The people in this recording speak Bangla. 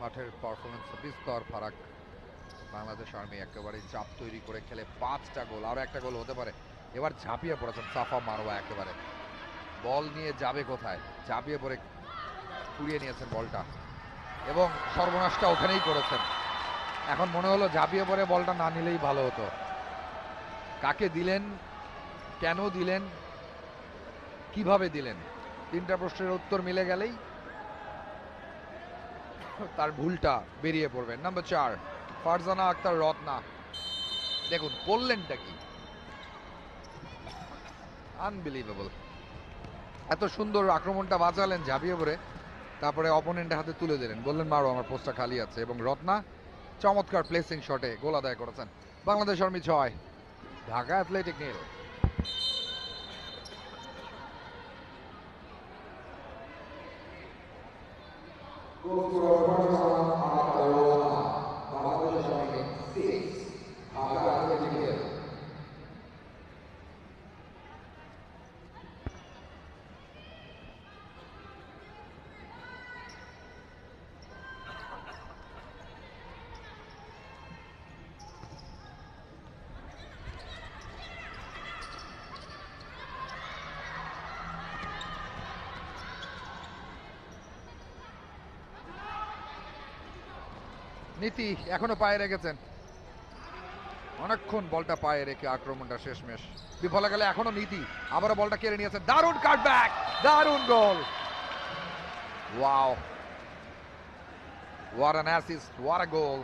মাঠের পারফরমেন্স বিস্তর ফারাক। বাংলাদেশ আর্মি একেবারে চাপ তৈরি করে খেলে 5টা গোল, আরো একটা গোল হতে পারে। এবার ঝাঁপিয়ে পড়েছেন সাফা মারওয়া, একেবারে বল নিয়ে যাবে কোথায়, ঝাঁপিয়ে পড়ে কুড়িয়ে নিয়েছেন বলটা এবং সর্বনাশটা ওখানেই করেছেন। এখন মনে হলো ঝাঁপিয়ে পড়ে বলটা না নিলেই ভালো হতো। কাকে দিলেন, কেন দিলেন, কিভাবে দিলেন, 3টা প্রশ্নের উত্তর মিলে গেলেই তার ভুলটা বেরিয়ে পড়বে। নাম্বার 4 ফারজানা আক্তার রত্না, দেখুন করলেনটা কি, আনবিলিভেবল। এত সুন্দর আক্রমণটা বাঁচালেন ঝাঁপিয়ে পড়ে, তারপরে অপোনেন্টের হাতে তুলে দিলেন, বললেন মারো আমার পোস্টটা খালি আছে, এবং রত্না চমৎকার প্লেসিং শটে গোল আদায় করেছেন। Bangladesh army 6, Dhaka athletic 0। নীতি এখনো পায়ে রেখেছেন, অনেকক্ষণ বলটা পায়ে রেখে আক্রমণটা শেষমেশ বিফলে গেলে এখনো নীতি আবারও বলটা কেড়ে নিয়েছেন। দারুণ কাটব্যাক, দারুণ গোল, wow, what an assist, what a goal।